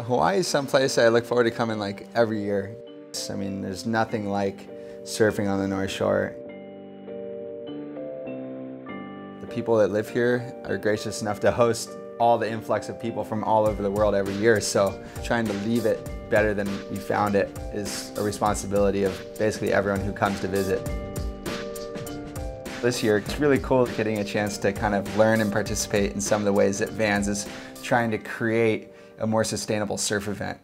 Hawaii is someplace I look forward to coming like every year. I mean, there's nothing like surfing on the North Shore. The people that live here are gracious enough to host all the influx of people from all over the world every year, so trying to leave it better than we found it is a responsibility of basically everyone who comes to visit. This year, it's really cool getting a chance to kind of learn and participate in some of the ways that VANS is trying to create a more sustainable surf event.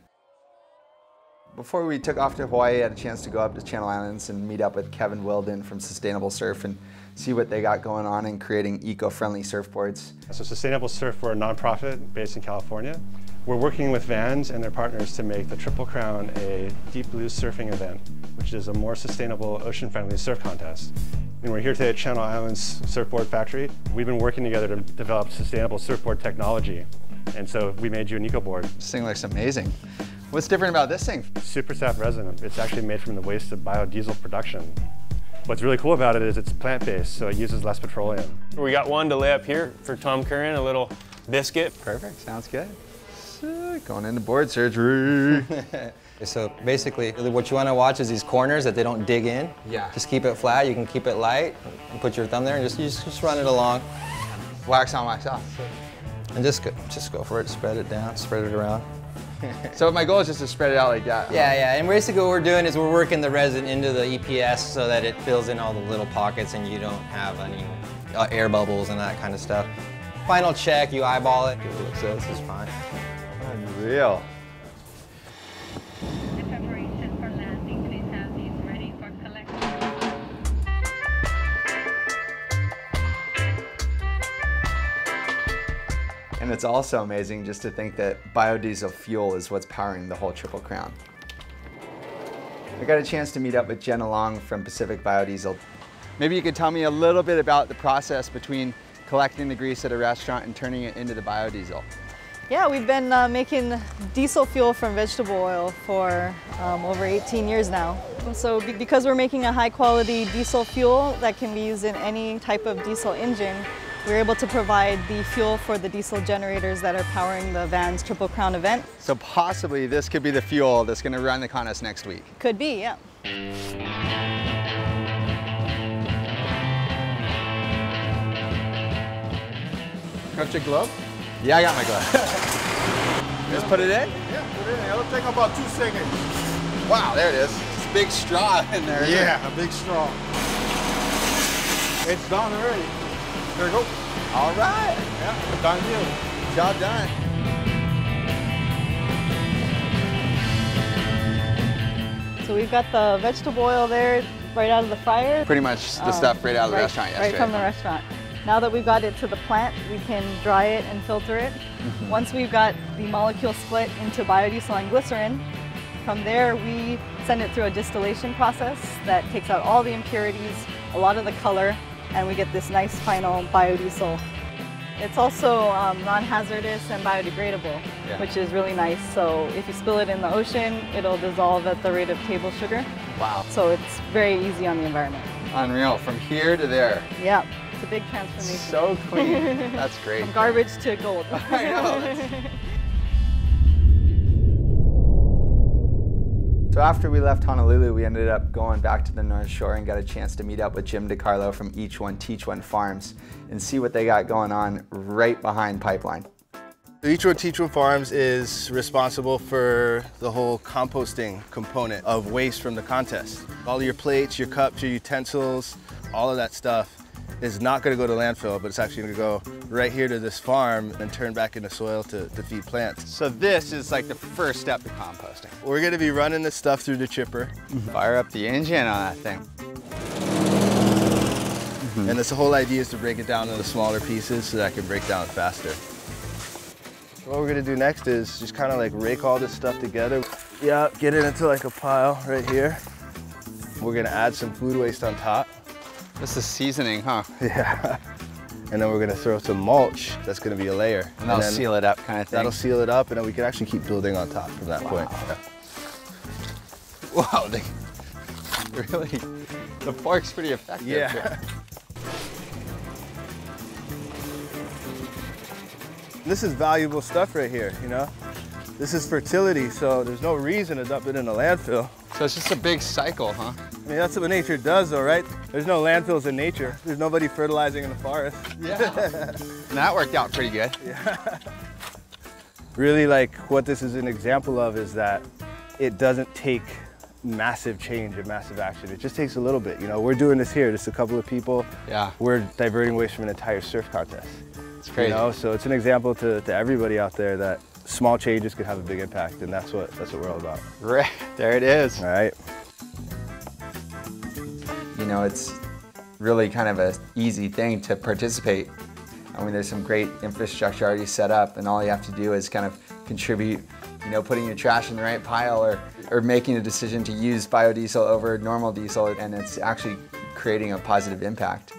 Before we took off to Hawaii, I had a chance to go up to Channel Islands and meet up with Kevin Wilden from Sustainable Surf and see what they got going on in creating eco-friendly surfboards. So Sustainable Surf, we're a nonprofit based in California. We're working with VANS and their partners to make the Triple Crown a deep blue surfing event, which is a more sustainable, ocean-friendly surf contest. And we're here today at Channel Islands Surfboard Factory. We've been working together to develop sustainable surfboard technology. And so we made you an eco-board. This thing looks amazing. What's different about this thing? Super sap resin. It's actually made from the waste of biodiesel production. What's really cool about it is it's plant-based, so it uses less petroleum. We got one to lay up here for Tom Curran, a little biscuit. Perfect, sounds good. So, going into board surgery. So basically, what you want to watch is these corners that they don't dig in. Yeah. Just keep it flat. You can keep it light and put your thumb there and just run it along. Wax on, wax off. And just go for it. Spread it down, spread it around. So my goal is just to spread it out like that. Yeah. And basically what we're doing is we're working the resin into the EPS so that it fills in all the little pockets and you don't have any air bubbles and that kind of stuff. Final check, you eyeball it. It looks good, this is fine. Unreal. The preparation for landing, please have these ready for collection. And it's also amazing just to think that biodiesel fuel is what's powering the whole Triple Crown. I got a chance to meet up with Jenna Long from Pacific Biodiesel. Maybe you could tell me a little bit about the process between collecting the grease at a restaurant and turning it into the biodiesel. Yeah, we've been making diesel fuel from vegetable oil for over 18 years now. So because we're making a high quality diesel fuel that can be used in any type of diesel engine, we're able to provide the fuel for the diesel generators that are powering the VANS Triple Crown event. So possibly this could be the fuel that's going to run the contest next week. Could be, yeah. Got your glove? Yeah, I got my glove. Just put it in? Yeah, put it in. It'll take about 2 seconds. Wow, there it is. It's a big straw in there. Yeah, a big straw. It's done already. There you go. All right. Yeah, done deal. Job done. So we've got the vegetable oil there right out of the fryer. Pretty much the stuff right out of the restaurant yesterday. Right from the restaurant. Now that we've got it to the plant, we can dry it and filter it. Once we've got the molecule split into biodiesel and glycerin, from there we send it through a distillation process that takes out all the impurities, a lot of the color, and we get this nice final biodiesel. It's also non-hazardous and biodegradable, which is really nice. So if you spill it in the ocean, it'll dissolve at the rate of table sugar. Wow. So it's very easy on the environment. Unreal, from here to there. Yeah, it's a big transformation. So clean. That's great. From garbage to gold. I know. So after we left Honolulu, we ended up going back to the North Shore and got a chance to meet up with Jim DiCarlo from Each One Teach One Farms and see what they got going on right behind Pipeline. Each One Teach One Farms is responsible for the whole composting component of waste from the contest. All your plates, your cups, your utensils, all of that stuff is not going to go to landfill, but it's actually going to go right here to this farm and turn back into soil to feed plants. So this is like the first step to composting. We're going to be running this stuff through the chipper. Fire up the engine on that thing. And this whole idea is to break it down into smaller pieces so that I can break down faster. What we're going to do next is just kind of like rake all this stuff together. Yeah, get it into like a pile right here. We're going to add some food waste on top. This is seasoning, huh? Yeah. And then we're gonna throw some mulch. That's gonna be a layer. And that'll seal it up kind of thing. That'll seal it up, and then we can actually keep building on top from that point. Yeah. Wow, really, the fork's pretty effective. Yeah. This is valuable stuff right here, you know? This is fertility, so there's no reason to dump it in a landfill. So it's just a big cycle, huh? I mean, that's what nature does though, right? There's no landfills in nature. There's nobody fertilizing in the forest. Yeah. And that worked out pretty good. Yeah. Really, like, what this is an example of is that it doesn't take massive change and massive action. It just takes a little bit. You know, we're doing this here, just a couple of people. Yeah. We're diverting waste from an entire surf contest. It's crazy. You know, so it's an example to everybody out there that small changes can have a big impact, and that's what we're all about. Right, there it is. All right. You know, it's really kind of an easy thing to participate. I mean, there's some great infrastructure already set up, and all you have to do is kind of contribute, you know, putting your trash in the right pile or making a decision to use biodiesel over normal diesel, and it's actually creating a positive impact.